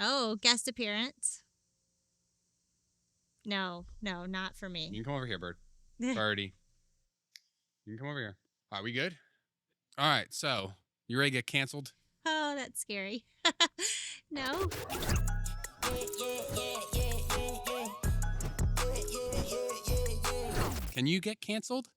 Oh, guest appearance. No, not for me. You can come over here, Bird. Birdie. You can come over here. Are we good? All right, so you ready to get canceled? Oh, that's scary. No. Can you get canceled?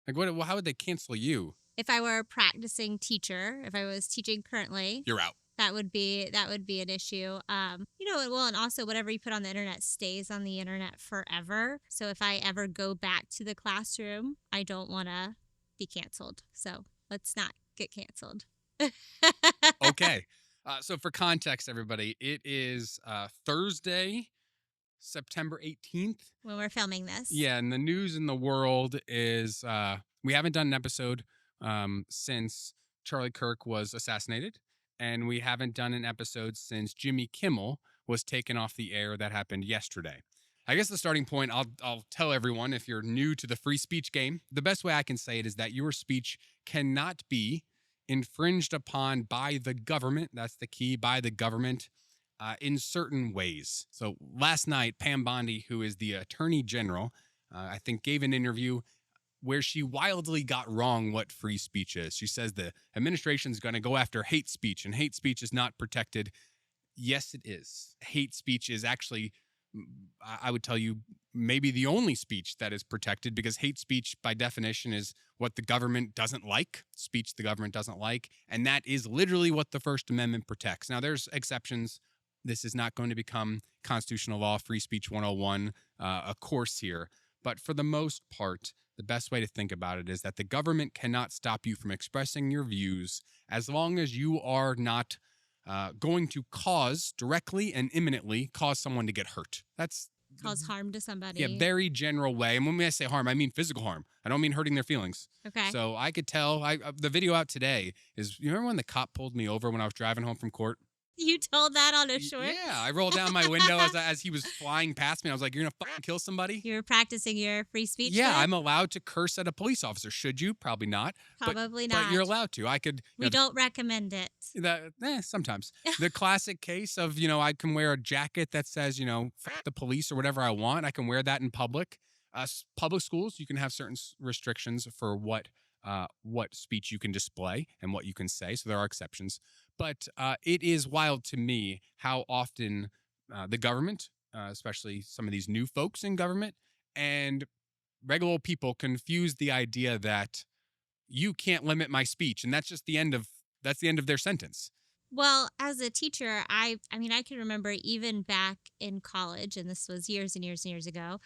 Like, what? How would they cancel you? If I were a practicing teacher, if I was teaching currently, You're out. that would be an issue. Well, and also whatever you put on the internet stays on the internet forever. So if I ever go back to the classroom, I don't want to be canceled. So let's not get canceled. Okay. So for context, everybody, it is Thursday, September 18th. When we're filming this. Yeah, and the news in the world is we haven't done an episode since Charlie Kirk was assassinated, and we haven't done an episode since Jimmy Kimmel was taken off the air. That happened yesterday. I guess the starting point, I'll tell everyone, if you're new to the free speech game, the best way I can say it is that your speech cannot be infringed upon by the government. That's the key, by the government. In certain ways. So last night, Pam Bondi, who is the Attorney General, I think gave an interview where she wildly got wrong what free speech is. She says the administration is going to go after hate speech, and hate speech is not protected. Yes, it is. Hate speech is actually, I would tell you, maybe the only speech that is protected, because hate speech by definition is what the government doesn't like, speech the government doesn't like, and that is literally what the First Amendment protects. Now, there's exceptions. This is not going to become constitutional law, free speech 101, a course here. But for the most part, the best way to think about it is that the government cannot stop you from expressing your views as long as you are not going to directly and imminently cause someone to get hurt. That's cause harm to somebody. Yeah, very general way. And when I say harm, I mean physical harm. I don't mean hurting their feelings. Okay. So I could tell, the video out today is, you remember when the cop pulled me over when I was driving home from court? You told that on a short? Yeah, I rolled down my window as he was flying past me. I was like, "You're gonna fucking kill somebody?" You were practicing your free speech. Yeah, then? I'm allowed to curse at a police officer. Should you? Probably not. Probably not. But you're allowed to. I could. We don't recommend it. Sometimes the classic case of, I can wear a jacket that says, fuck the police or whatever I want. I can wear that in public. Public schools, you can have certain restrictions for what speech you can display and what you can say. So there are exceptions. But it is wild to me how often the government, especially some of these new folks in government, and regular people confuse the idea that you can't limit my speech, and that's just the end of their sentence. Well, as a teacher, I can remember even back in college, and this was years and years and years ago.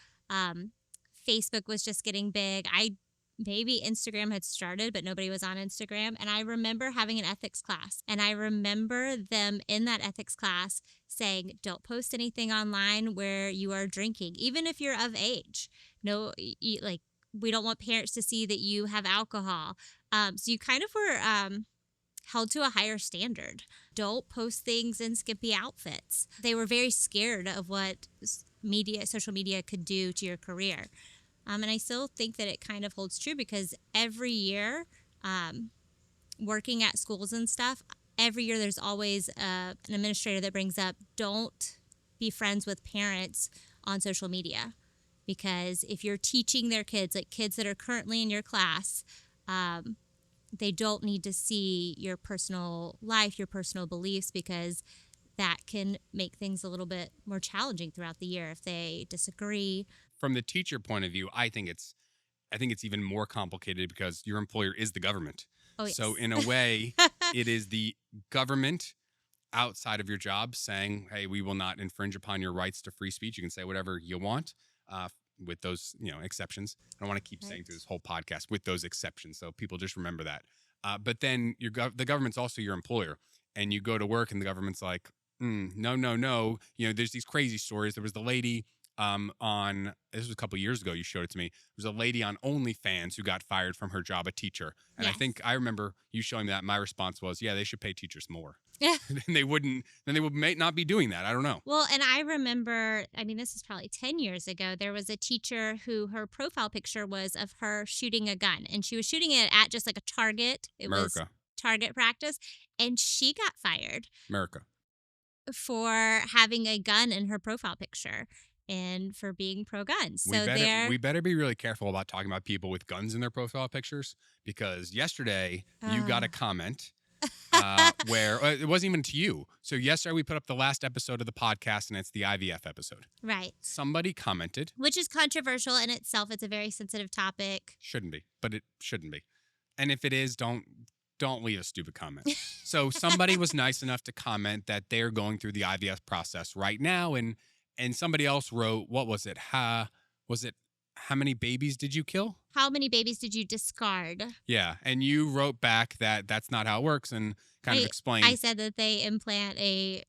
Facebook was just getting big. Maybe Instagram had started, but nobody was on Instagram. And I remember having an ethics class. And I remember them in that ethics class saying, don't post anything online where you are drinking, even if you're of age. No, we don't want parents to see that you have alcohol. So you kind of were held to a higher standard. Don't post things in skimpy outfits. They were very scared of what social media could do to your career. And I still think that it kind of holds true, because every year, working at schools and stuff, every year there's always an administrator that brings up, don't be friends with parents on social media. Because if you're teaching their kids, like kids that are currently in your class, they don't need to see your personal life, your personal beliefs, because that can make things a little bit more challenging throughout the year if they disagree. From the teacher point of view, I think it's even more complicated because your employer is the government. Oh, yes. So in a way, it is the government outside of your job saying, hey, we will not infringe upon your rights to free speech. You can say whatever you want with those exceptions. I don't want to keep saying through this whole podcast with those exceptions. So people just remember that. But then the government's also your employer. And you go to work and the government's like, no. There's these crazy stories. There was the lady this was a couple years ago, you showed it to me. There was a lady on OnlyFans who got fired from her job, a teacher. And yes. I think I remember you showing me that. My response was, yeah, they should pay teachers more. And they may not be doing that. I don't know. Well, and I remember, this is probably 10 years ago, there was a teacher who her profile picture was of her shooting a gun, and she was shooting it at just like a target. It was target practice, and she got fired. America. for having a gun in her profile picture and for being pro-gun. We So better there, we better be really careful about talking about people with guns in their profile pictures because yesterday you got a comment where it wasn't even to you. So yesterday we put up the last episode of the podcast and it's the IVF episode. right, Somebody commented, which is controversial in itself. It's a very sensitive topic. shouldn't be, but it shouldn't be. And if it is, don't leave a stupid comment. So somebody was nice enough to comment that they're going through the IVF process right now and somebody else wrote, what was it? How many babies did you kill? How many babies did you discard? Yeah, and you wrote back that that's not how it works and kind of explained. I said that they implant a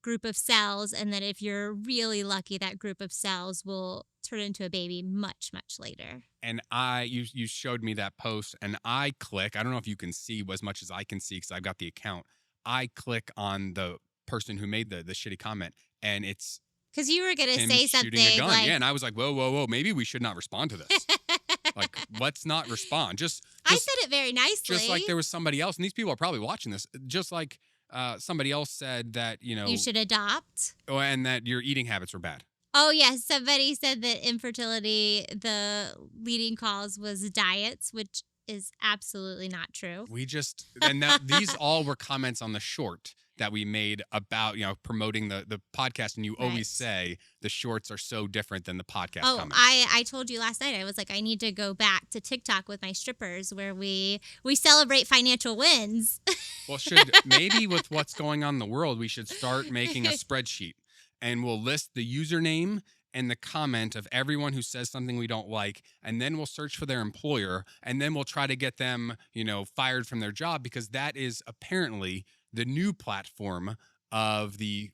group of cells, and that if you're really lucky, that group of cells will turn into a baby much, much later. And you showed me that post, and I click. I don't know if you can see as much as I can see because I've got the account. I click on the person who made the shitty comment, and it's because you were going to him say shooting something a gun. like, Yeah, and I was like, whoa, maybe we should not respond to this. Like, let's not respond. I said it very nicely. Just like there was somebody else, and these people are probably watching this, just like somebody else said that, you should adopt. And that your eating habits were bad. Oh, yes. Somebody said that infertility, the leading cause was diets, which is absolutely not true. These all were comments on the short that we made about, promoting the podcast. And you always say the shorts are so different than the podcast comments. I told you last night, I was like, I need to go back to TikTok with my strippers where we celebrate financial wins. Well, maybe with what's going on in the world, we should start making a spreadsheet and we'll list the username and the comment of everyone who says something we don't like, and then we'll search for their employer, and then we'll try to get them, fired from their job, because that is apparently the new platform of the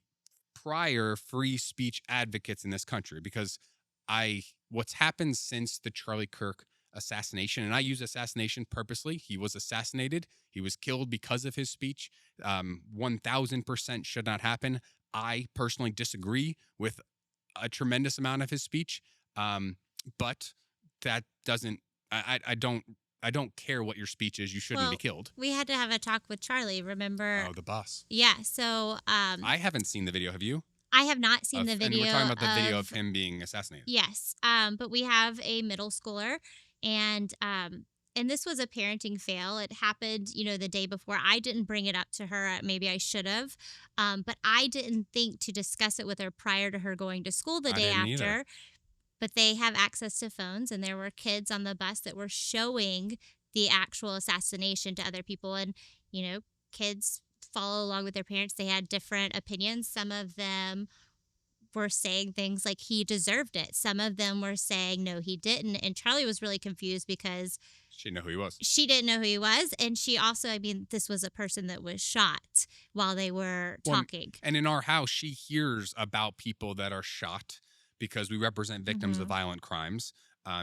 prior free speech advocates in this country. Because what's happened since the Charlie Kirk assassination, and I use assassination purposely. He was assassinated. He was killed because of his speech. 1000% should not happen. I personally disagree with a tremendous amount of his speech, but that doesn't. I don't care what your speech is. You shouldn't be killed. We had to have a talk with Charlie. Remember? Oh, the boss. Yeah. So I haven't seen the video. Have you? I have not seen the video. And we're talking about the video of him being assassinated. Yes. But we have a middle schooler, and this was a parenting fail. It happened, the day before. I didn't bring it up to her. Maybe I should have. But I didn't think to discuss it with her prior to her going to school the day after. Either. But they have access to phones, and there were kids on the bus that were showing the actual assassination to other people. And, kids follow along with their parents. They had different opinions. Some of them were saying things like he deserved it. Some of them were saying, no, he didn't. And Charlie was really confused because she didn't know who he was. She didn't know who he was. And she also, this was a person that was shot while they were talking. And in our house, she hears about people that are shot because we represent victims of violent crimes.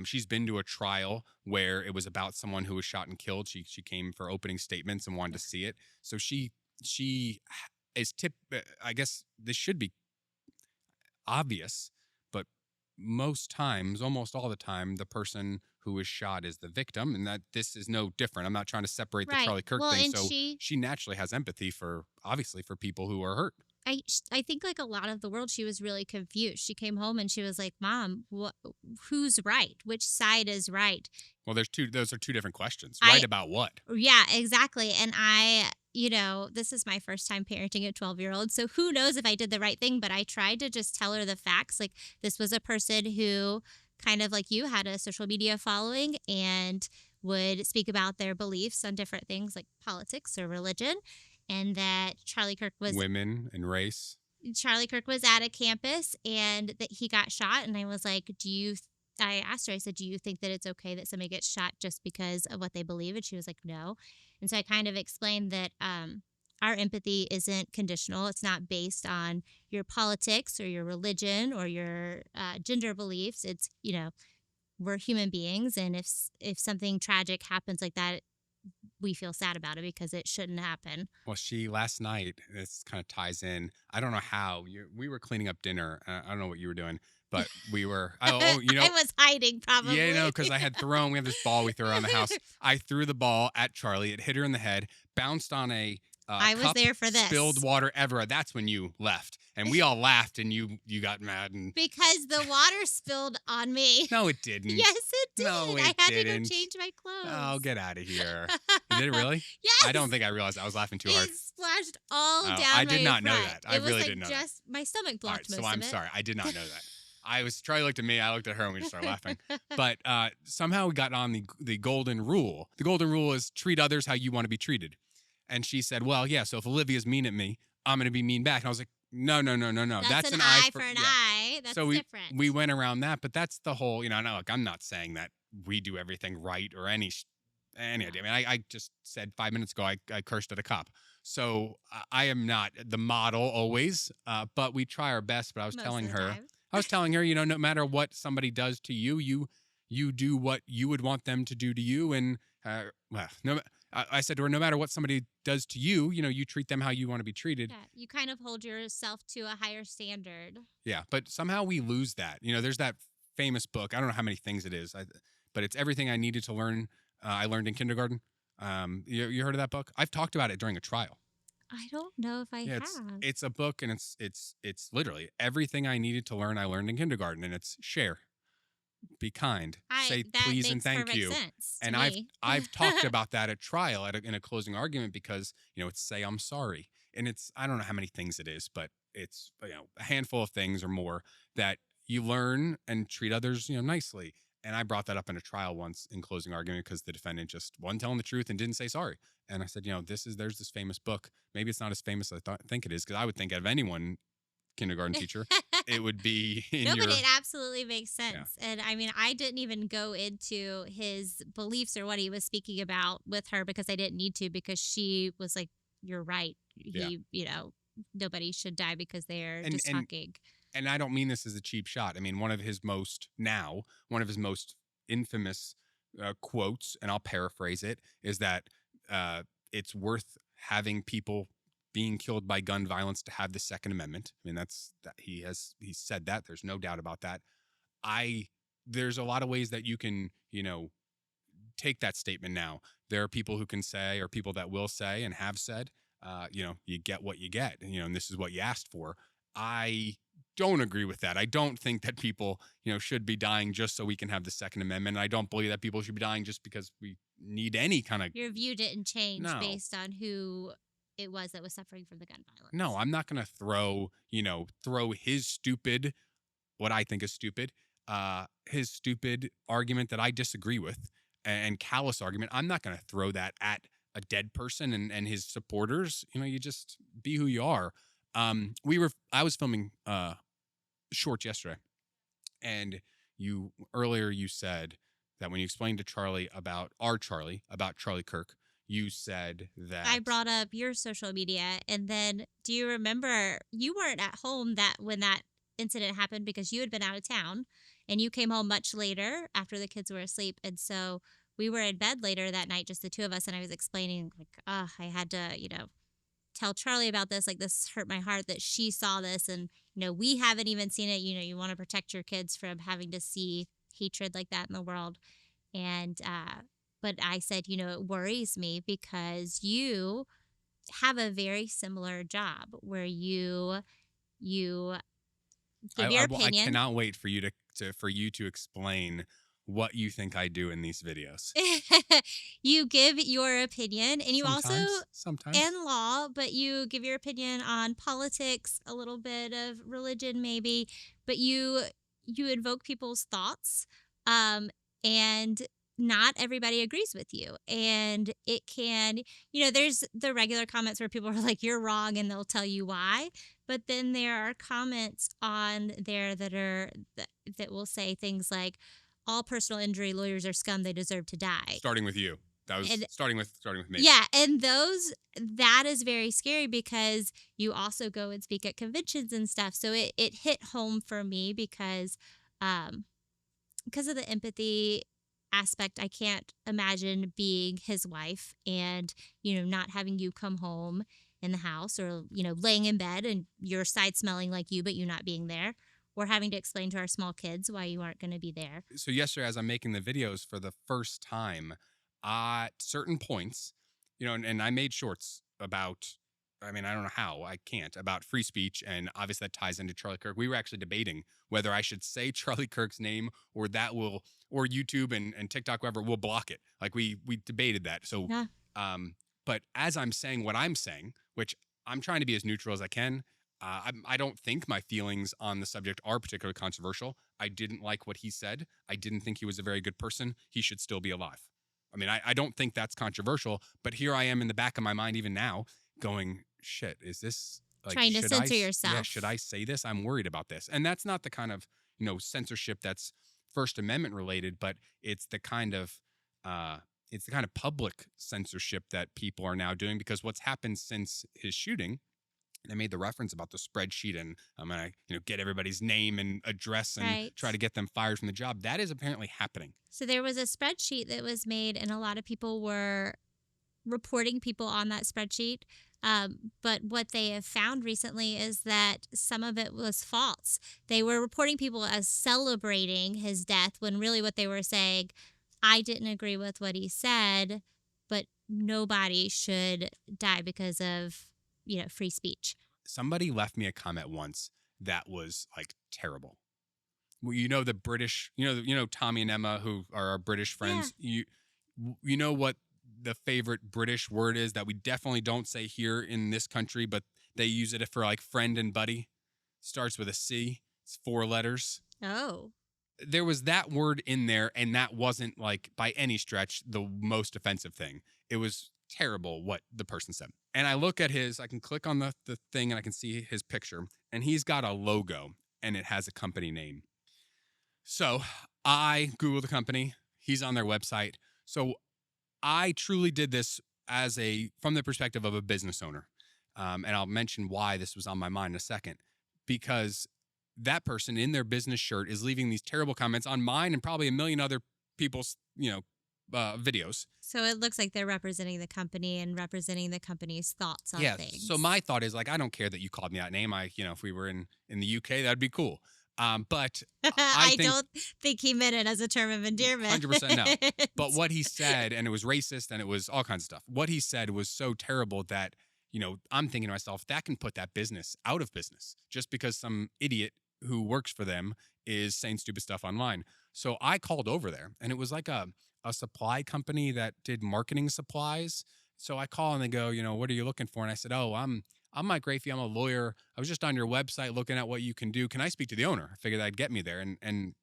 She's been to a trial where it was about someone who was shot and killed. She came for opening statements and wanted to see it. So she is I guess this should be obvious, but most times, almost all the time, the person who is shot is the victim, and that this is no different. I'm not trying to separate the Charlie Kirk thing. So she naturally has empathy for people who are hurt. I think like a lot of the world, she was really confused. She came home and she was like, Mom, who's right? Which side is right? Well, those are two different questions. Right about what? Yeah, exactly. And this is my first time parenting a 12-year-old. So who knows if I did the right thing, but I tried to just tell her the facts. Like, this was a person who kind of like you had a social media following and would speak about their beliefs on different things like politics or religion. And that Charlie Kirk was women and race. Charlie Kirk was at a campus and that he got shot. And I was like, I asked her, I said, do you think that it's okay that somebody gets shot just because of what they believe? And she was like, no. And so I kind of explained that our empathy isn't conditional. It's not based on your politics or your religion or your gender beliefs. It's, we're human beings. And if something tragic happens like that, we feel sad about it because it shouldn't happen. Well, last night, this kind of ties in. I don't know how. We were cleaning up dinner. I don't know what you were doing, but we were. I was hiding probably. Yeah, because I had thrown. We have this ball we throw around the house. I threw the ball at Charlie. It hit her in the head, bounced on a I was cup there for spilled this. water ever, that's when you left. And we all laughed and you got mad. And Because the water spilled on me. no, it didn't. Yes, it did. No, I it had to go didn't. change my clothes. Oh, get out of here. Did it really? Yes. I don't think I realized. I was laughing too hard. It splashed all down I my did not know front. that. I It was really like didn't know just my stomach All right, blocked most so I'm of it. sorry. I did not know that. Charlie looked at me, I looked at her, and we just started laughing. But somehow we got on the golden rule. The golden rule is treat others how you want to be treated. And she said, well, yeah, so if Olivia's mean at me, I'm going to be mean back. And I was like, no. That's an eye for an eye. That's so different. we went around that, but that's the whole, no, look, I'm not saying that we do everything right or any idea. I mean, I just said 5 minutes ago, I cursed at a cop. So I am not the model always, but we try our best. But I was Most telling of the her, time. no matter what somebody does to you, you do what you would want them to do to you. And I said to her, no matter what somebody does to you, you treat them how you want to be treated. Yeah, you kind of hold yourself to a higher standard. Yeah, but somehow we lose that. There's that famous book. I don't know how many things it is, but it's Everything I Needed to Learn. I learned in kindergarten. You heard of that book? I've talked about it during a trial. I don't know if I have. It's a book, and it's literally everything I needed to learn. I learned in kindergarten, and it's share, be kind, say please and thank you. And I've talked about that at trial in a closing argument because it's say I'm sorry, and I don't know how many things it is, but it's a handful of things or more that you learn and treat others nicely. And I brought that up in a trial once in closing argument because the defendant just wasn't telling the truth and didn't say sorry. And I said, there's this famous book. Maybe it's not as famous as I think it is, because I would think out of anyone, kindergarten teacher, it would be but it absolutely makes sense. Yeah. And I mean, I didn't even go into his beliefs or what he was speaking about with her because I didn't need to, because she was like, you're right. Nobody should die because they're just talking. And I don't mean this as a cheap shot. I mean, one of his most infamous quotes, and I'll paraphrase it, is that it's worth having people being killed by gun violence to have the Second Amendment. I mean, he said that. There's no doubt about that. There's a lot of ways that you can, take that statement now. There are people who can say, or people that will say and have said, you get what you get, and this is what you asked for. I don't agree with that. I don't think that people, should be dying just so we can have the Second Amendment. And I don't believe that people should be dying just because we need any kind of... Your view didn't change based on who it was that was suffering from the gun violence. No, I'm not going to throw his stupid, what I think is stupid, his stupid argument that I disagree with and callous argument. I'm not going to throw that at a dead person and his supporters. You just be who you are. I was filming shorts yesterday, and earlier you said that when you explained to Charlie about Charlie Kirk, you said that I brought up your social media, and then do you remember you weren't at home when that incident happened because you had been out of town, and you came home much later after the kids were asleep, and so we were in bed later that night, just the two of us, and I was explaining I had to tell Charlie about this, this hurt my heart that she saw this, and we haven't even seen it. You want to protect your kids from having to see hatred like that in the world. And but I said, it worries me because you have a very similar job where you give your opinion. I cannot wait for you to explain what you think I do in these videos. You give your opinion, and you sometimes in law, but you give your opinion on politics, a little bit of religion maybe, but you invoke people's thoughts, and not everybody agrees with you. And it can, there's the regular comments where people are like, you're wrong, and they'll tell you why. But then there are comments on there that will say things like, all personal injury lawyers are scum. They deserve to die. Starting with you. That was starting with me. Yeah. And that is very scary because you also go and speak at conventions and stuff. So it hit home for me because of the empathy aspect. I can't imagine being his wife and, not having you come home in the house or, laying in bed and your side smelling like you, but you not being there. We're having to explain to our small kids why you aren't going to be there. So yesterday, as I'm making the videos for the first time, at certain points, and I made shorts about, I mean, I don't know how, I can't, about free speech. And obviously that ties into Charlie Kirk. We were actually debating whether I should say Charlie Kirk's name or that will, or YouTube and TikTok, whoever will block it. Like we debated that. So, Yeah. but as I'm saying what I'm saying, which I'm trying to be as neutral as I can, I don't think my feelings on the subject are particularly controversial. I didn't like what he said. I didn't think he was a very good person. He should still be alive. I mean, I don't think that's controversial, but here I am in the back of my mind, even now, going, shit, is this like, Trying to should censor yeah, yourself. should I say this? I'm worried about this. And that's not the kind of, censorship that's First Amendment related, but it's the kind of, public censorship that people are now doing, because what's happened since his shooting, they made the reference about the spreadsheet and I'm gonna, get everybody's name and address and Right. try to get them fired from the job. That is apparently happening. So there was a spreadsheet that was made, and a lot of people were reporting people on that spreadsheet. But what they have found recently is that some of it was false. They were reporting people as celebrating his death when really what they were saying, I didn't agree with what he said, but nobody should die because of, free speech. Somebody left me a comment once that was like terrible. Well, the British, Tommy and Emma, who are our British friends. You know what the favorite British word is that we definitely don't say here in this country, but they use it for like friend and buddy. Starts with a C. It's 4 letters. Oh. There was that word in there, and that wasn't like by any stretch the most offensive thing. It was terrible what the person said. And I look at I can click on the thing and I can see his picture, and he's got a logo and it has a company name. So I Googled the company. He's on their website. So I truly did this from the perspective of a business owner. And I'll mention why this was on my mind in a second, because that person in their business shirt is leaving these terrible comments on mine and probably a million other people's, videos. So it looks like they're representing the company and representing the company's thoughts on things. So my thought is like, I don't care that you called me that name. If we were in the UK, that'd be cool. But I don't think he meant it as a term of endearment. 100% no. But what he said, and it was racist and it was all kinds of stuff. What he said was so terrible that, I'm thinking to myself, that can put that business out of business just because some idiot who works for them is saying stupid stuff online. So I called over there, and it was like a supply company that did marketing supplies. So I call and they go, what are you looking for? And I said, oh, I'm Mike Rafey. I'm a lawyer. I was just on your website looking at what you can do. Can I speak to the owner? I figured that'd get me there. And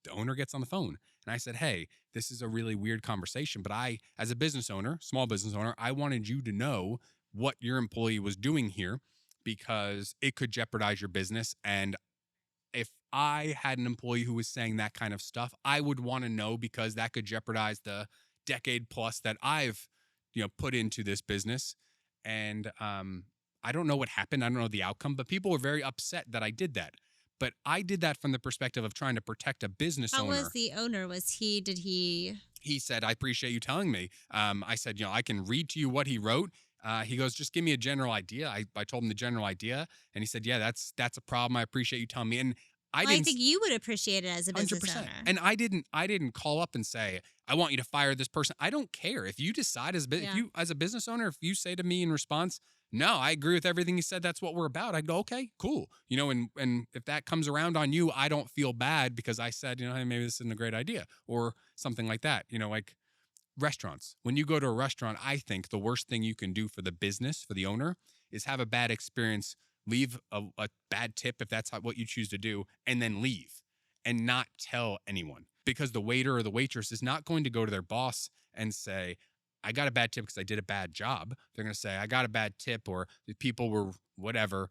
the owner gets on the phone. And I said, hey, this is a really weird conversation, but I, as a business owner, small business owner, I wanted you to know what your employee was doing here because it could jeopardize your business. And if I had an employee who was saying that kind of stuff, I would want to know because that could jeopardize the decade plus that I've, put into this business. And I don't know what happened. I don't know the outcome, but people were very upset that I did that. But I did that from the perspective of trying to protect a business owner. How was the owner? Did he? He said, I appreciate you telling me. I said, I can read to you what he wrote. He goes, just give me a general idea. I told him the general idea. And he said, yeah, that's a problem. I appreciate you telling me. And I think you would appreciate it as a business 100%. owner. And I didn't call up and say, I want you to fire this person. I don't care. If you decide if you, as a business owner, if you say to me in response, no, I agree with everything you said, that's what we're about, I'd go, okay, cool. And if that comes around on you, I don't feel bad because I said, hey, maybe this isn't a great idea or something like that. Like restaurants. When you go to a restaurant, I think the worst thing you can do for the business, for the owner, is have a bad experience, leave a bad tip if that's what you choose to do, and then leave and not tell anyone. Because the waiter or the waitress is not going to go to their boss and say, I got a bad tip because I did a bad job. They're going to say, I got a bad tip, or the people were whatever.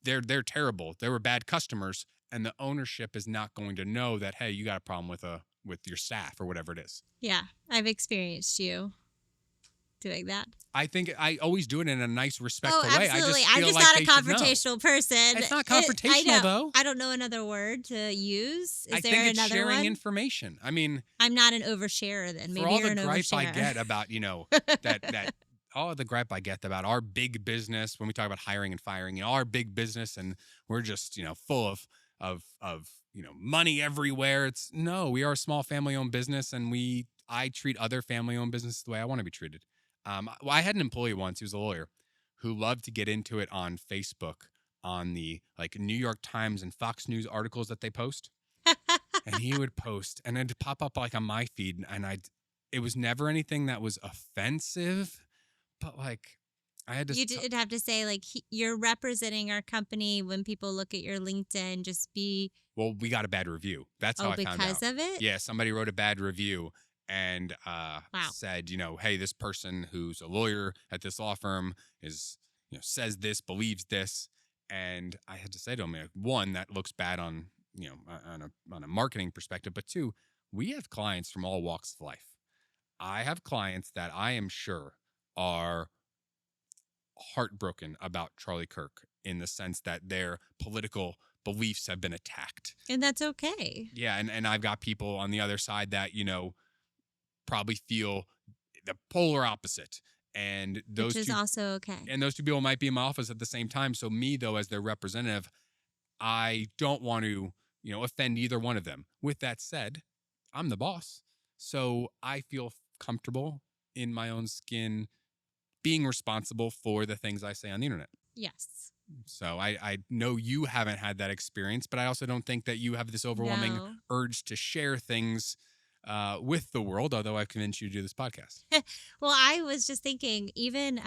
They're terrible. They were bad customers. And the ownership is not going to know that, hey, you got a problem with your staff or whatever it is. Yeah, I've experienced you doing that. I think I always do it in a nice, respectful way. Absolutely. I'm just not a confrontational person. It's not confrontational, though. I don't know another word to use. I think it's sharing information. I mean, I'm not an oversharer then. Maybe you're an oversharer. For all the gripe I get about, that all the gripe I get about our big business when we talk about hiring and firing, our big business, and we're just, full of money everywhere. We are a small family-owned business, and I treat other family-owned businesses the way I want to be treated. Well, I had an employee once, he was a lawyer, who loved to get into it on Facebook on the like New York Times and Fox News articles that they post. And he would post and it'd pop up like on my feed. And it was never anything that was offensive, but like I had to. You did have to say, like, you're representing our company when people look at your LinkedIn, just be. Well, we got a bad review. That's how I found out. Because of it? Yeah, somebody wrote a bad review and Wow. said, hey, this person who's a lawyer at this law firm is, says this, believes this. And I had to say to him, one, that looks bad on, on a marketing perspective. But two, we have clients from all walks of life. I have clients that I am sure are heartbroken about Charlie Kirk in the sense that their political beliefs have been attacked. And that's okay. Yeah. And I've got people on the other side that, probably feel the polar opposite. And those Which is also okay. And those two people might be in my office at the same time. So me, though, as their representative, I don't want to, offend either one of them. With that said, I'm the boss. So I feel comfortable in my own skin being responsible for the things I say on the internet. Yes. So I know you haven't had that experience, but I also don't think that you have this overwhelming urge to share things with the world, although I've convinced you to do this podcast. Well, I was just thinking, even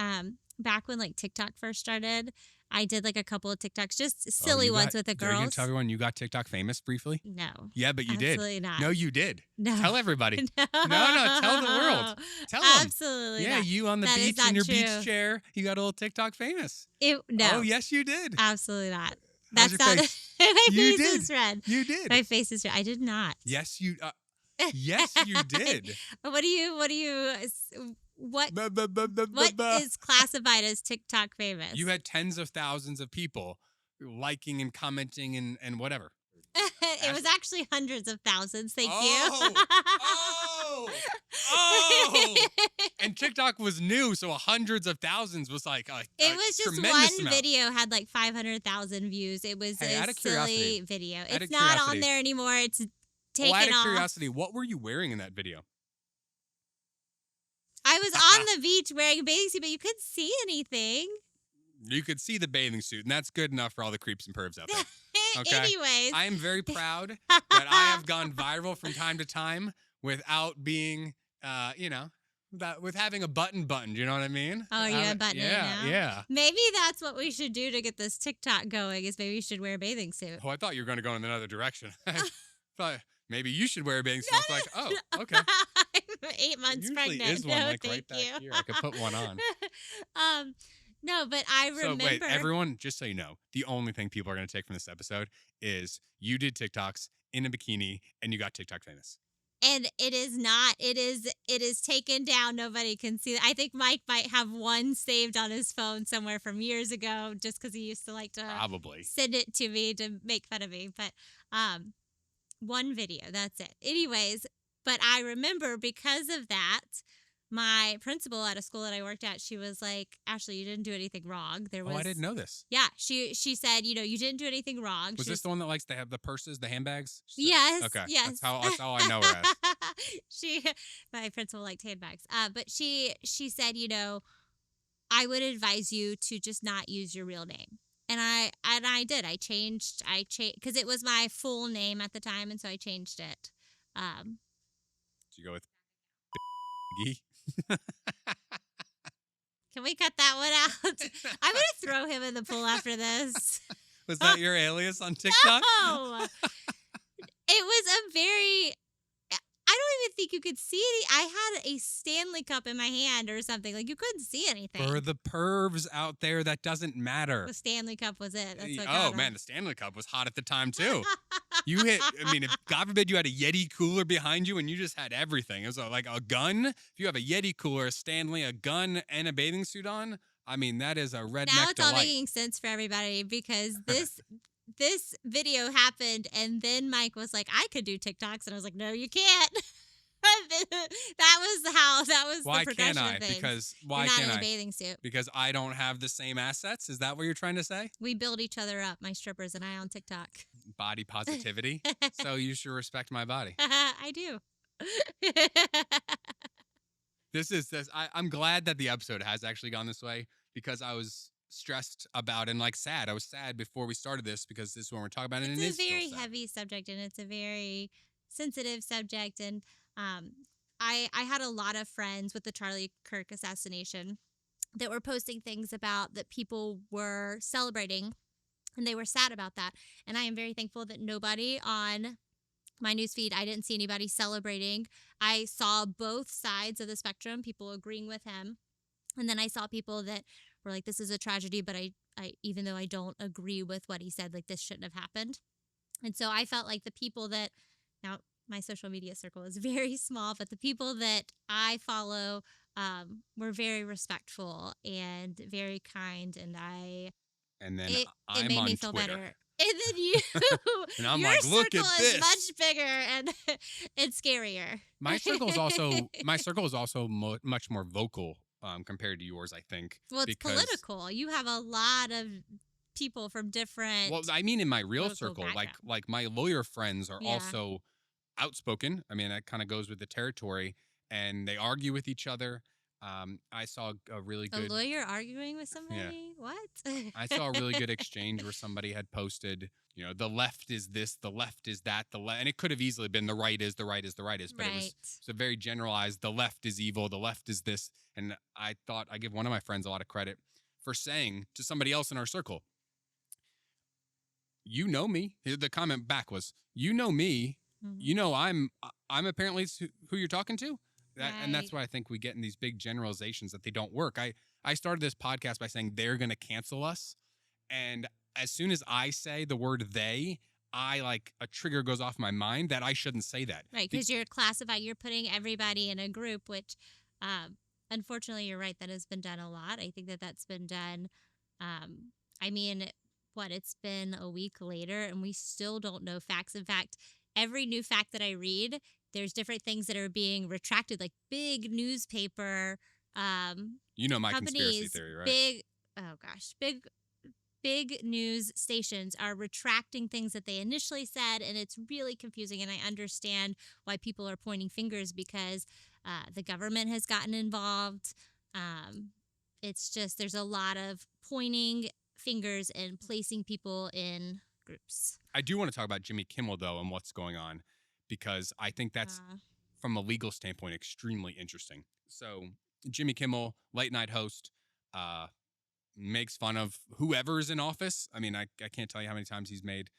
back when like TikTok first started, I did like a couple of TikToks, just silly ones with the girls. Are you going to tell everyone you got TikTok famous briefly? No. Yeah, but you did. Absolutely not. No, you did. No. Tell everybody. No. No, tell the world. Tell them. Absolutely Yeah, not. you on the That beach is in your not beach true. chair, you got a little TikTok famous. No. Oh, yes, you did. Absolutely not. How's That's your not. face? My You face did. is red. You did. My face is red. I did not. Yes, you. Yes, you did. What is classified as TikTok famous? You had tens of thousands of people liking and commenting and whatever. It was actually hundreds of thousands. Thank Oh, you. oh. And TikTok was new, so hundreds of thousands was like it was just tremendous one amount. video had like 500,000 views. It was Hey, out a of silly curiosity- video. out It's of not on curiosity- there anymore. It's taken Well, out of off. curiosity, what were you wearing in that video? I was on the beach wearing a bathing suit, but you couldn't see anything. You could see the bathing suit, and that's good enough for all the creeps and pervs out there. Okay. Anyways. I am very proud that I have gone viral from time to time without being, with having a button. Do you know what I mean? Oh, you have a button now? Yeah. Maybe that's what we should do to get this TikTok going, is maybe you should wear a bathing suit. Oh, I thought you were going to go in another direction. I thought maybe you should wear a bathing suit. I was like, oh, okay. I'm 8 months Usually pregnant. is one No, like thank right back you. here. I could put one on. No, but I remember. So wait, everyone, just so you know, the only thing people are going to take from this episode is you did TikToks in a bikini and you got TikTok famous. And it is not. It is taken down. Nobody can see it. I think Mike might have one saved on his phone somewhere from years ago, just because he used to like to Probably send it to me to make fun of me. But one video, that's it. Anyways, but I remember because of that, my principal at a school that I worked at, she was like, "Ashley, you didn't do anything wrong." Oh, I didn't know this. Yeah, she said, you didn't do anything wrong. Was this the one that likes to have the purses, the handbags? Yes. Okay. Yes. That's all I know her as. My principal liked handbags. But she said, I would advise you to just not use your real name. And I did. I changed because it was my full name at the time, and so I changed it. Did you go with Biggie? Can we cut that one out? I'm gonna throw him in the pool after this. Was that your alias on TikTok? No. It was a very. I don't even think you could see it. I had a Stanley Cup in my hand or something. Like, you couldn't see anything. For the pervs out there, that doesn't matter. The Stanley Cup was it. That's what Oh, got man, him. the Stanley Cup was hot at the time, too. If God forbid you had a Yeti cooler behind you and you just had everything. It was like a gun. If you have a Yeti cooler, a Stanley, a gun, and a bathing suit on, that is a redneck Now it's all delight. making sense for everybody because this video happened, and then Mike was like, "I could do TikToks," and I was like, "No, you can't." that was Why the progression can't I? of things. Because You're why not can't in a I? bathing suit. Because I don't have the same assets? Is that what you're trying to say? We build each other up, my strippers and I, on TikTok. Body positivity? So you should respect my body. I do. I'm glad that the episode has actually gone this way because I was stressed about and like sad. I was sad before we started this because this is when we're talking about it, It's and it a is still very sad. heavy subject and it's a very sensitive subject. And um, I had a lot of friends with the Charlie Kirk assassination that were posting things about that people were celebrating and they were sad about that. And I am very thankful that nobody on my newsfeed, I didn't see anybody celebrating. I saw both sides of the spectrum, people agreeing with him. And then I saw people that were like, this is a tragedy, but I even though I don't agree with what he said, like this shouldn't have happened. And so I felt like the people that now my social media circle is very small, but the people that I follow were very respectful and very kind, and And then it I'm made me on feel Twitter, better. And then you, and I'm your like, look circle at is this. much bigger and it's scarier. My circle is also much more vocal compared to yours, I think, Well, it's because political. You have a lot of people from different well, I mean, in my real political circle, like backgrounds. my lawyer friends are Yeah. also outspoken. I mean, that kind of goes with the territory, and they argue with each other. I saw a really A good, lawyer arguing with yeah, somebody? What? I saw a really good exchange where somebody had posted, the left is this, the left is that, and it could have easily been the right is, the right is, the right is, but Right. it's a very generalized, the left is evil, the left is this. And I thought I give one of my friends a lot of credit for saying to somebody else in our circle, you know me. The comment back was, you know me. Mhm. You know I'm apparently who you're talking to. And that's Right. why I think we get in these big generalizations that they don't work. I started this podcast by saying they're going to cancel us, and as soon as I say the word they, I like a trigger goes off my mind that I shouldn't say that. Right. Because you're classified, you're putting everybody in a group, which um, unfortunately, you're right. That has been done a lot. I think that that's been done. Um, I mean, it's been a week later and we still don't know facts. In fact, every new fact that I read, there's different things that are being retracted, like big newspaper You know my conspiracy companies, theory, right? big, oh gosh, big news stations are retracting things that they initially said, and it's really confusing. And I understand why people are pointing fingers because the government has gotten involved. Um, it's just there's a lot of pointing fingers and placing people in groups. I do want to talk about Jimmy Kimmel though and what's going on because I think that's Uh, from a legal standpoint extremely interesting. So Jimmy Kimmel, late night host, uh, makes fun of whoever is in office. I mean, I can't tell you how many times he's made,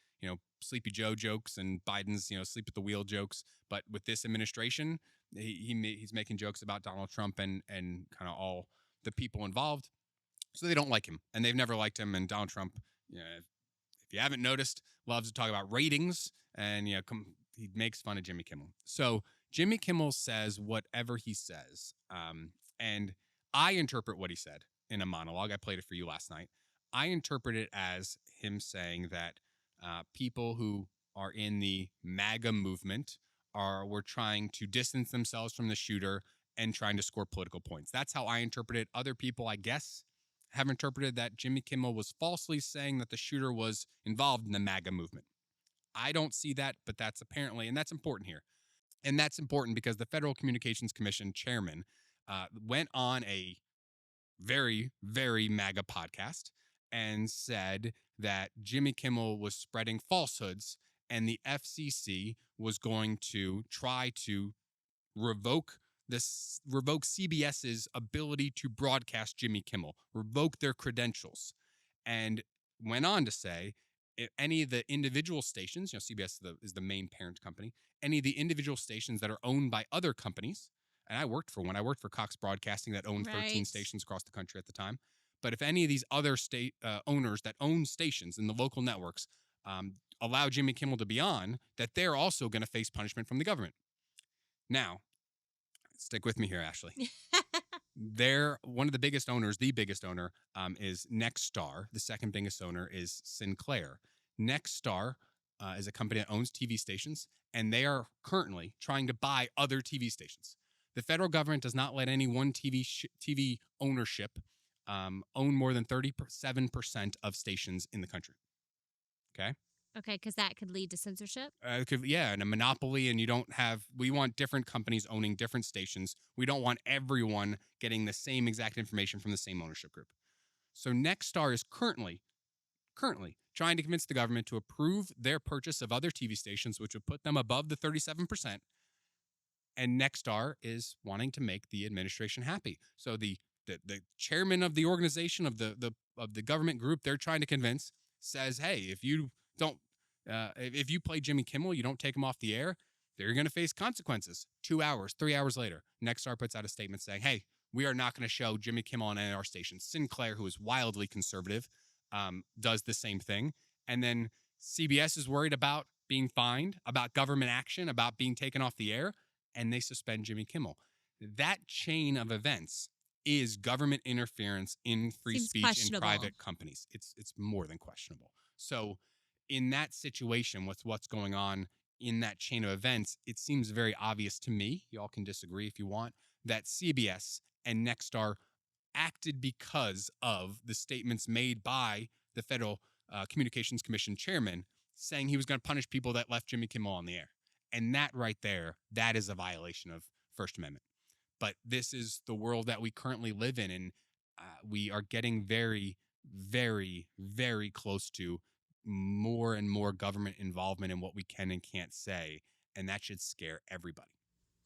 Sleepy Joe jokes and Biden's, sleep at the wheel jokes. But with this administration, he's making jokes about Donald Trump and kind of all the people involved. So they don't like him, and they've never liked him. And Donald Trump, if you haven't noticed, loves to talk about ratings, and he makes fun of Jimmy Kimmel. So Jimmy Kimmel says whatever he says, and I interpret what he said in a monologue. I played it for you last night. I interpret it as him saying that people who are in the MAGA movement were trying to distance themselves from the shooter and trying to score political points. That's how I interpret it. Other people, I guess, have interpreted that Jimmy Kimmel was falsely saying that the shooter was involved in the MAGA movement. I don't see that, but that's apparently, and that's important here. And that's important because the Federal Communications Commission chairman went on a very, very MAGA podcast and said that Jimmy Kimmel was spreading falsehoods and the FCC was going to try to revoke CBS's ability to broadcast Jimmy Kimmel, revoke their credentials, and went on to say any of the individual stations, CBS is the main parent company, any of the individual stations that are owned by other companies, and I worked for one. I worked for Cox Broadcasting that owned 13 right. stations across the country at the time. But if any of these other state owners that own stations in the local networks allow Jimmy Kimmel to be on, that they're also going to face punishment from the government. Now, stick with me here, Ashley. They're one of the biggest owners. The biggest owner is Nexstar. The second biggest owner is Sinclair. Nexstar is a company that owns TV stations, and they are currently trying to buy other TV stations. The federal government does not let any one TV ownership own more than 37% of stations in the country. Okay. Okay, because that could lead to censorship. Yeah, and a monopoly, and we want different companies owning different stations. We don't want everyone getting the same exact information from the same ownership group. So Nexstar is currently trying to convince the government to approve their purchase of other TV stations, which would put them above the 37%. And Nexstar is wanting to make the administration happy. So the chairman of the organization of the government group they're trying to convince says, hey, if you don't if you play Jimmy Kimmel, you don't take him off the air, they're going to face consequences. 2 hours, 3 hours later, Nexstar puts out a statement saying, hey, we are not going to show Jimmy Kimmel on any of our stations. Sinclair, who is wildly conservative, does the same thing. And then CBS is worried about being fined, about government action, about being taken off the air, and they suspend Jimmy Kimmel. That chain of events is government interference in free Seems speech in questionable. private companies. It's more than questionable. So in that situation with what's going on in that chain of events, it seems very obvious to me, y'all can disagree if you want, that CBS and Nexstar acted because of the statements made by the Federal Communications Commission chairman saying he was going to punish people that left Jimmy Kimmel on the air. And that right there, that is a violation of First Amendment. But this is the world that we currently live in, and we are getting very, very, very close to more and more government involvement in what we can and can't say, and that should scare everybody.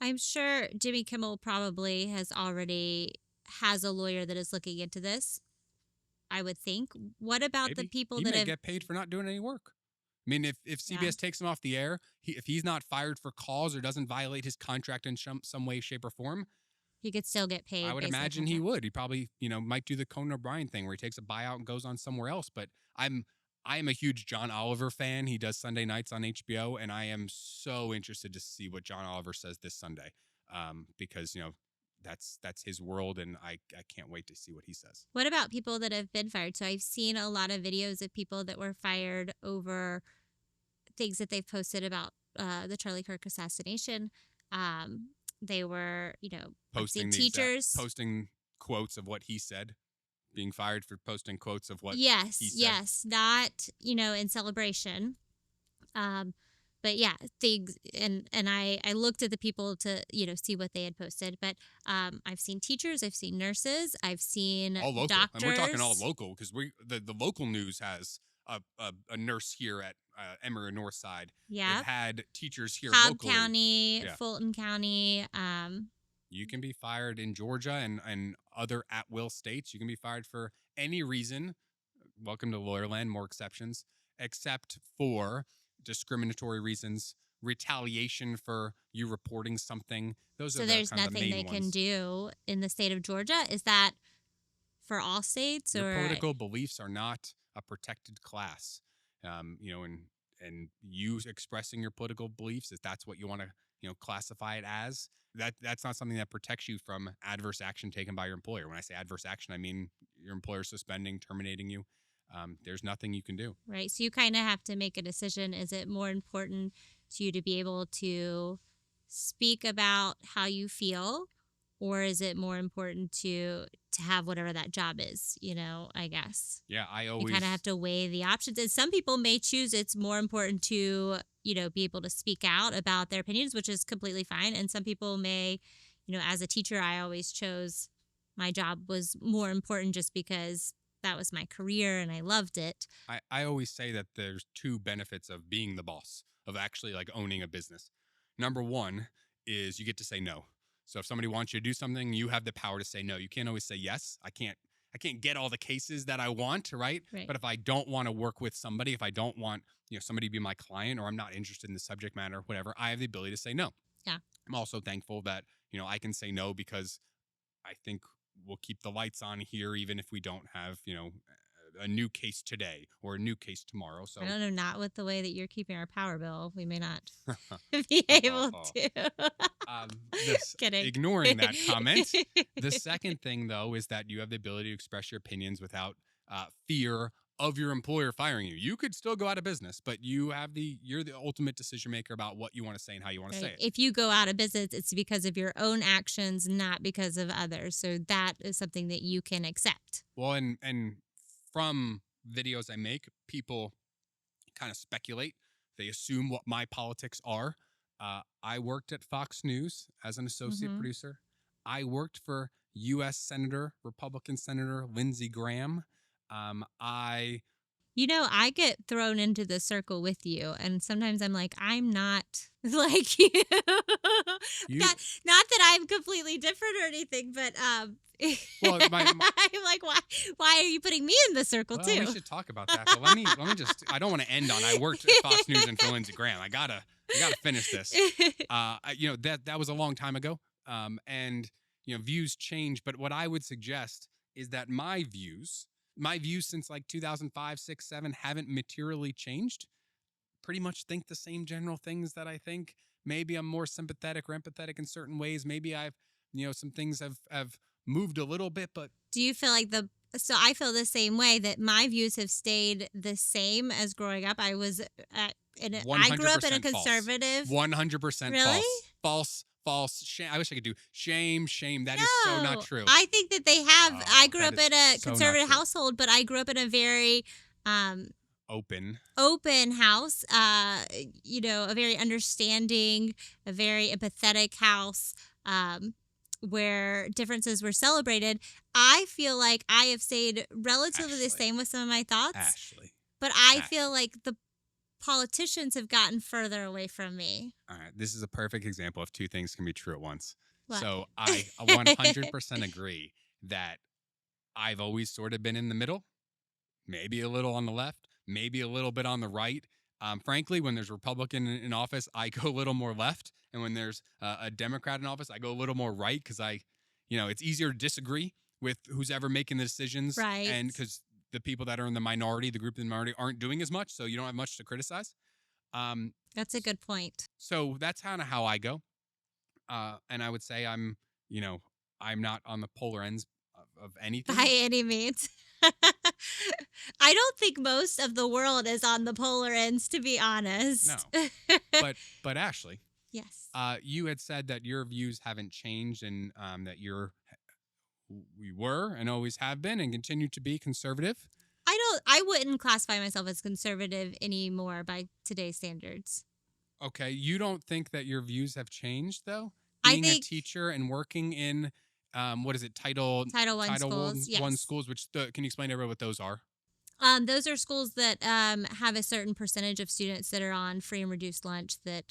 I'm sure Jimmy Kimmel probably has a lawyer that is looking into this. I would think. What about the Maybe people he that may have? get paid for not doing any work. I mean, if Yeah, CBS takes him off the air, if he's not fired for cause or doesn't violate his contract in some way, shape, or form, he could still get I paid would based on the imagine he contract. would. He probably, might do the Conan O'Brien thing where he takes a buyout and goes on somewhere else. But I am a huge John Oliver fan. He does Sunday nights on HBO, and I am so interested to see what John Oliver says this Sunday, because that's his world, and I can't wait to see what he says. What about people that have been fired? So I've seen a lot of videos of people that were fired over things that they've posted about the Charlie Kirk assassination. They were, I've seen teachers. Posting quotes of what he said, being fired for posting quotes of what he Yes, said. yes, not in celebration. Um, but yeah, things and I looked at the people to see what they had posted. But I've seen teachers, I've seen nurses, I've seen All local, and we're talking all doctors. local because the local news has a nurse here at Emory Northside. It Yeah, had teachers here Cobb locally. County, Yeah, Fulton County. you can be fired in Georgia and other at will states. You can be fired for any reason. Welcome to Lawyerland. More exceptions, except for discriminatory reasons, retaliation for you reporting something. Those are So the there's kind of the nothing main they can ones. do in the state of Georgia. Is that for all states Your or? political beliefs are not a protected class. And you expressing your political beliefs, if that's what you want to, classify it as, that's not something that protects you from adverse action taken by your employer. When I say adverse action, I mean your employer suspending, terminating you. There's nothing you can do. Right. So you kind of have to make a decision. Is it more important to you to be able to speak about how you feel, or is it more important to have whatever that job is, I guess. Yeah, I You kind of have always to weigh the options. And some people may choose it's more important to, be able to speak out about their opinions, which is completely fine. And some people may, as a teacher, I always chose my job was more important just because that was my career and I loved it. I always say that there's two benefits of being the boss, of actually like owning a business. Number one is you get to say no. So if somebody wants you to do something, you have the power to say no. You can't always say yes. I can't get all the cases that I want, right? Right. But if I don't want to work with somebody, if I don't want, somebody to be my client, or I'm not interested in the subject matter, whatever, I have the ability to say no. Yeah. I'm also thankful that, I can say no because I think we'll keep the lights on here even if we don't have, a new case today or a new case tomorrow. So I don't know, not with the way that you're keeping our power bill. We may not be able to. Kidding. ignoring that comment. The second thing, though, is that you have the ability to express your opinions without fear of your employer firing you. You could still go out of business, but you're the ultimate decision maker about what you want to say and how you want to say Right. it. If you go out of business, it's because of your own actions, not because of others. So that is something that you can accept. Well, and from videos I make, people kind of speculate. They assume what my politics are. I worked at Fox News as an associate Hmm. producer. I worked for U.S. Senator, Republican Senator Lindsey Graham. I I get thrown into the circle with you, and sometimes I'm like, I'm not like you. you Not that I'm completely different or anything, but well my I'm like, why are you putting me in the circle well, we too? should talk about that. But let me just. I don't want to end on. I worked at Fox News and for Lindsey Graham. I gotta finish this. That was a long time ago. And views change. But what I would suggest is that my views since like 2005, 6, 7 haven't materially changed. Pretty much think the same general things that I think. Maybe I'm more sympathetic or empathetic in certain ways. Maybe some things have moved a little bit, but Do you feel like so I feel the same way that my views have stayed the same as growing up. I grew up in a 100% false. conservative. 100% Really? false. False. False. Shame. I wish I could do shame. Shame. That is so not No, true. I think that they have. I Oh, grew that up is in a so not conservative true. household, but I grew up in a very um, Open. open house. A very understanding, a very empathetic house. Where differences were celebrated. I feel like I have stayed relatively the Ashley. same with some of my thoughts, Ashley. but I Ashley. feel like the politicians have gotten further away from me. All right. This is a perfect example of two things can be true at once. What? So I 100% agree that I've always sort of been in the middle, maybe a little on the left, maybe a little bit on the right. Frankly, when there's a Republican in office, I go a little more left. And when there's a Democrat in office, I go a little more right because it's easier to disagree with who's ever making the decisions. Right. And because the people that are in the minority, the group in the minority, aren't doing as much. So you don't have much to criticize. That's a good point. So that's kind of how I go. And I would say I'm not on the polar ends of anything. By any means. I don't think most of the world is on the polar ends, to be honest. No. But Ashley, Yes. you had said that your views haven't changed and that we were and always have been and continue to be conservative. I wouldn't classify myself as conservative anymore by today's standards. Okay, you don't think that your views have changed though? I Being a think teacher and working in what is it, Title One schools, One yes. schools, can you explain to everybody what those are? Those are schools that have a certain percentage of students that are on free and reduced lunch that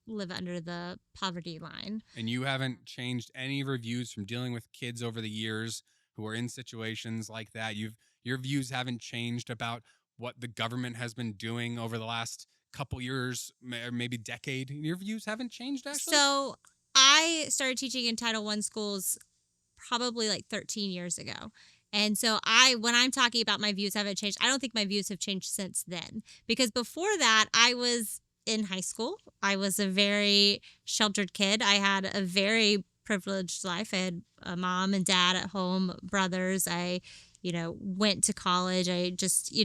live under the poverty line. And you haven't changed any reviews from dealing with kids over the years who are in situations like that. Your views haven't changed about what the government has been doing over the last couple years, or maybe decade. Your views haven't changed, Ashley? So I started teaching in Title One schools probably like 13 years ago. And so when I'm talking about my views haven't changed, I don't think my views have changed since then. Because before that, I was in high school. I was a very sheltered kid. I had a very privileged life. I had a mom and dad at home, brothers. I, went to college. I just,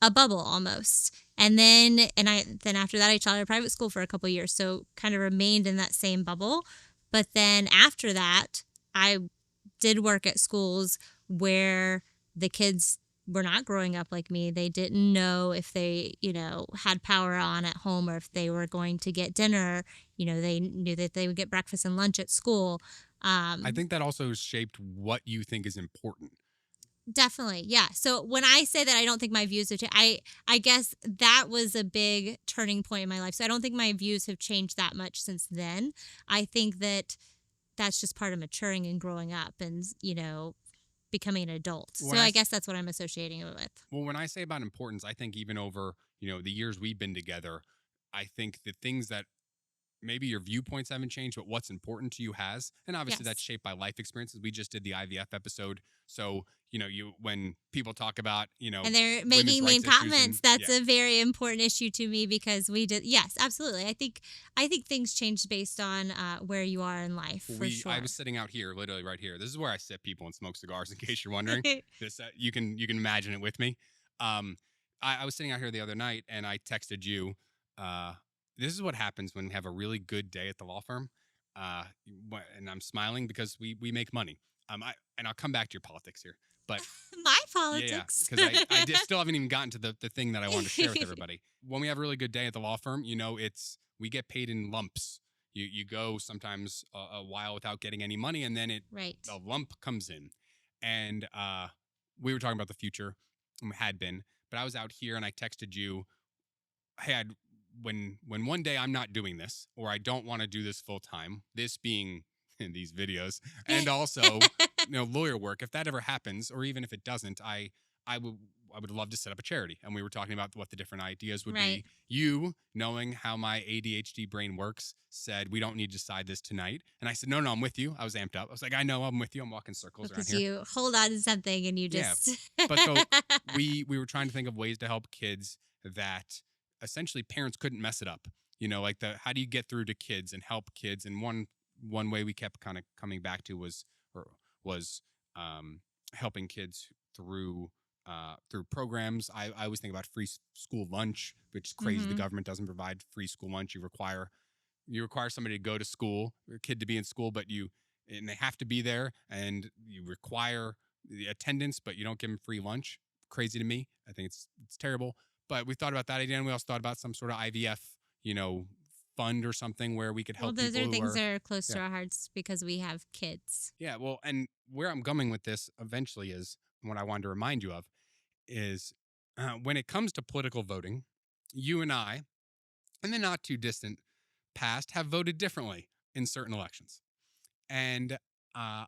a bubble almost. And then after that, I taught at a private school for a couple of years. So kind of remained in that same bubble. But then after that, I did work at schools where the kids were not growing up like me. They didn't know if they, had power on at home or if they were going to get dinner. They knew that they would get breakfast and lunch at school. I think that also shaped what you think is important. Definitely. Yeah. So when I say that I don't think my views have changed, I guess that was a big turning point in my life. So I don't think my views have changed that much since then. I think that that's just part of maturing and growing up and, becoming an adult. So I guess that's what I'm associating it with. Well, when I say about importance, I think even over, the years we've been together, I think the things that maybe your viewpoints haven't changed, but what's important to you has. And obviously Yes. that's shaped by life experiences. We just did the IVF episode. So, when people talk about, and they're women's making mean rights issues comments, that's a very important issue to me because we did. Yes, absolutely. I think things change based on where you are in life. Sure. I was sitting out here, literally right here. This is where I sit people and smoke cigars. In case you're wondering, this you can imagine it with me. I was sitting out here the other night and I texted you. This is what happens when we have a really good day at the law firm. And I'm smiling because we make money. And I'll come back to your politics here. But My yeah, politics. because still haven't even gotten to the thing that I wanted to share with everybody. When we have a really good day at the law firm, we get paid in lumps. You go sometimes a while without getting any money, and then Right. a lump comes in. And we were talking about the future, had been, but I was out here and I texted you, hey, when one day I'm not doing this, or I don't want to do this full time, this being in these videos, and also lawyer work, if that ever happens, or even if it doesn't, I would love to set up a charity. And we were talking about what the different ideas would Right. be. You, knowing how my ADHD brain works, said we don't need to decide this tonight. And I said, no, I'm with you. I was amped up. I was like, I know, I'm with you. I'm walking circles around Because here. you hold on to something and you Yeah. just. But so we were trying to think of ways to help kids that essentially parents couldn't mess it up. Like how do you get through to kids and help kids? And one way we kept kind of coming back to was helping kids through programs. I always think about free school lunch, which is crazy. The Mhm. government doesn't provide free school lunch. You require somebody to go to school, your kid to be in school, and they have to be there, and you require the attendance, but you don't give them free lunch. Crazy to me. I think it's terrible. But we thought about that idea, and we also thought about some sort of IVF, fund or something where we could Well, help those people are who things are. that are close to Yeah. our hearts because we have kids. Yeah, well, and where I'm going with this eventually is what I wanted to remind you of is when it comes to political voting, you and I, in the not too distant past, have voted differently in certain elections. And uh,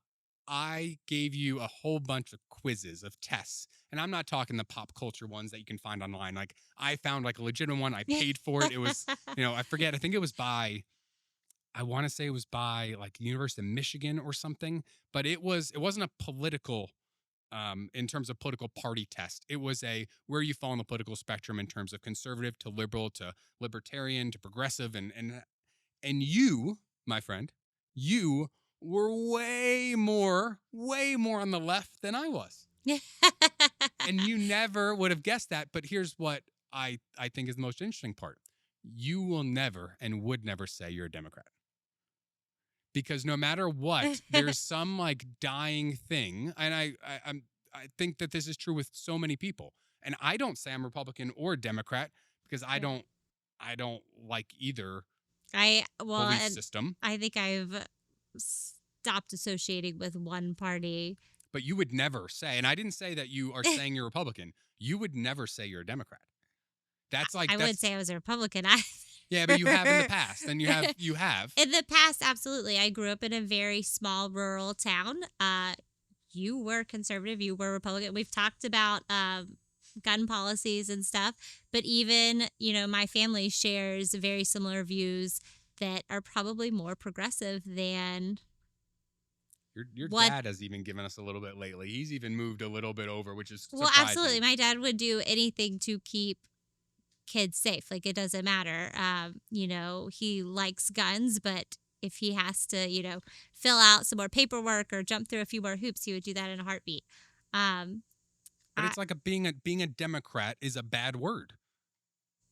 I gave you a whole bunch of quizzes, of tests. And I'm not talking the pop culture ones that you can find online. Like I found like a legitimate one. I paid for it. It was, I forget. I think it was I want to say it was by like the University of Michigan or something, but it wasn't a political in terms of political party test. It was where you fall on the political spectrum in terms of conservative to liberal to libertarian to progressive, and you, my friend, you were way more on the left than I was, and you never would have guessed that. But here's what I think is the most interesting part: you will never and would never say you're a Democrat. Because no matter what, there's some like dying thing, and I think that this is true with so many people. And I don't say I'm Republican or Democrat because Right. I don't like either Well, belief and system. I think I've stopped associating with one party. But you would never say, and I didn't say that you are saying you're Republican. You would never say you're a Democrat. I would say I was a Republican. I Yeah, but you have in the past, and you have. In the past, absolutely. I grew up in a very small rural town. You were conservative, you were Republican. We've talked about gun policies and stuff, but even, my family shares very similar views that are probably more progressive than Your what. dad has even given us a little bit lately. He's even moved a little bit over, which is Well, absolutely. surprising. My dad would do anything to keep kids safe. Like, it doesn't matter. He likes guns, but if he has to, fill out some more paperwork or jump through a few more hoops, he would do that in a heartbeat. Um, But I, it's like being a Democrat is a bad word.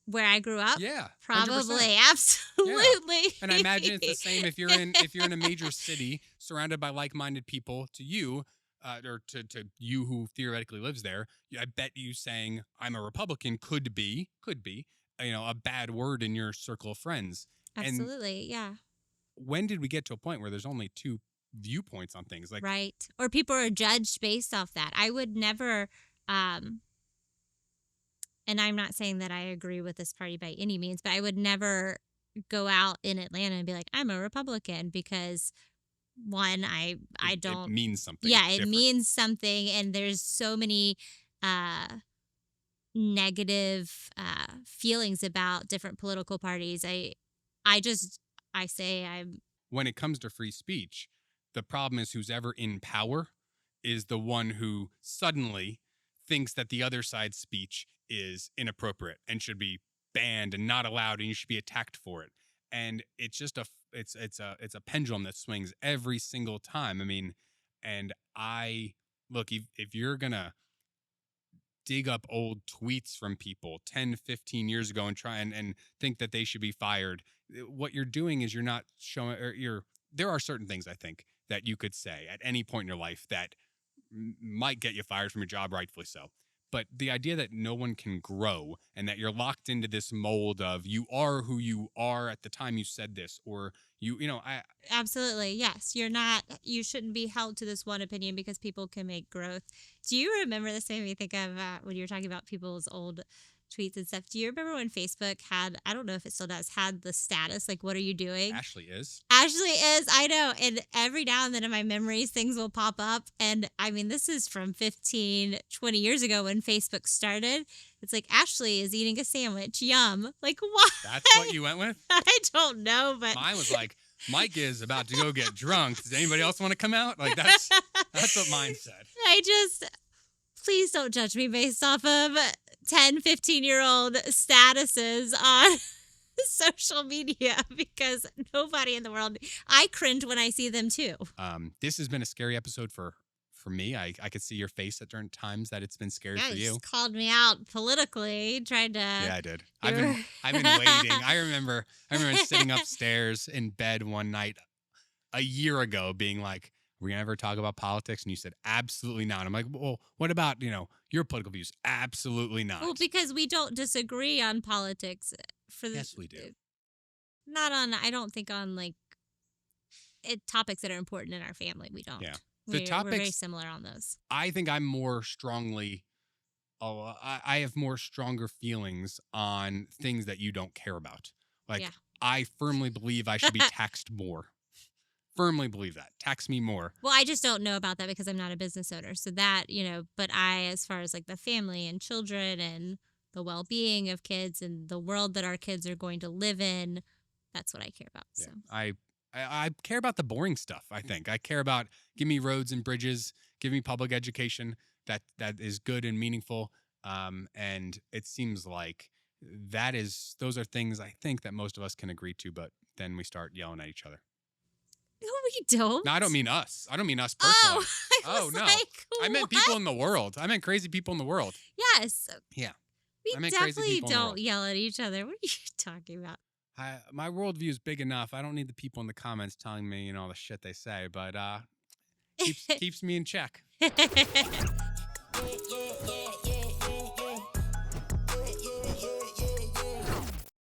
where I grew up, Yeah, 100%. probably, absolutely. And I imagine it's the same if you're in a major city surrounded by like-minded people. To you, or to you who theoretically lives there, I bet you saying I'm a Republican could be a bad word in your circle of friends. And Absolutely, yeah. when did we get to a point where there's only two viewpoints on things? Like, Right. Or people are judged based off that. I would never, um, and I'm not saying that I agree with this party by any means, but I would never go out in Atlanta and be like, I'm a Republican, because one, I it don't. means something Yeah, it different. means something, and there's so many uh negative feelings about different political parties. I just I say I'm. When it comes to free speech, the problem is who's ever in power is the one who suddenly thinks that the other side's speech is inappropriate and should be banned and not allowed, and you should be attacked for it. And it's just it's a pendulum that swings every single time. I mean, and I look, if you're gonna dig up old tweets from people 10, 15 years ago and try and think that they should be fired, what you're doing is you're not showing, or there are certain things I think that you could say at any point in your life that might get you fired from your job, rightfully so. But the idea that no one can grow and that you're locked into this mold of you are who you are at the time you said this, or I Absolutely. Yes. You shouldn't be held to this one opinion because people can make growth. Do you remember this made me think of when you were talking about people's old tweets and stuff? Do you remember when Facebook had, I don't know if it still does, had the status, like, what are you doing? Ashley is. Ashley is, I know. And every now and then in my memories, things will pop up. And I mean, this is from 15, 20 years ago when Facebook started. It's like, Ashley is eating a sandwich. Yum. Like, what? That's what you went with? I don't know, but Mine was like, Mike is about to go get drunk. Does anybody else want to come out? Like, that's what mine said. Please don't judge me based off of 10, 15-year-old statuses on social media because nobody in the world, I cringe when I see them too. This has been a scary episode for me. I could see your face at certain times that it's been scary for You you. just called me out politically, tried to. Yeah, I did. I've been waiting. I remember sitting upstairs in bed one night a year ago being like, "We're gonna ever talk about politics?" And you said, "Absolutely not." I'm like, "Well, what about, your political views?" "Absolutely not." Well, because we don't disagree on politics Yes, we do. Not on, I don't think on topics that are important in our family. We don't. Yeah. We're very similar on those. I think I'm more strongly, I have more stronger feelings on things that you don't care about. Like, Yeah. I firmly believe I should be taxed more. Firmly believe that. Tax me more. Well, I just don't know about that because I'm not a business owner. So that, but as far as like the family and children and the well-being of kids and the world that our kids are going to live in, that's what I care about. Yeah. So I care about the boring stuff, I think. I care about, give me roads and bridges, give me public education that is good and meaningful. And it seems like those are things I think that most of us can agree to, but then we start yelling at each other. No, we don't. No, I don't mean us. I don't mean us personally. Oh, no. like, I meant people in the world. I meant crazy people in the world. Yes. Yeah. We I meant crazy definitely people in the don't world. yell at each other. What are you talking about? My worldview is big enough. I don't need the people in the comments telling me, all the shit they say, but keeps me in check. Yeah, yeah, yeah.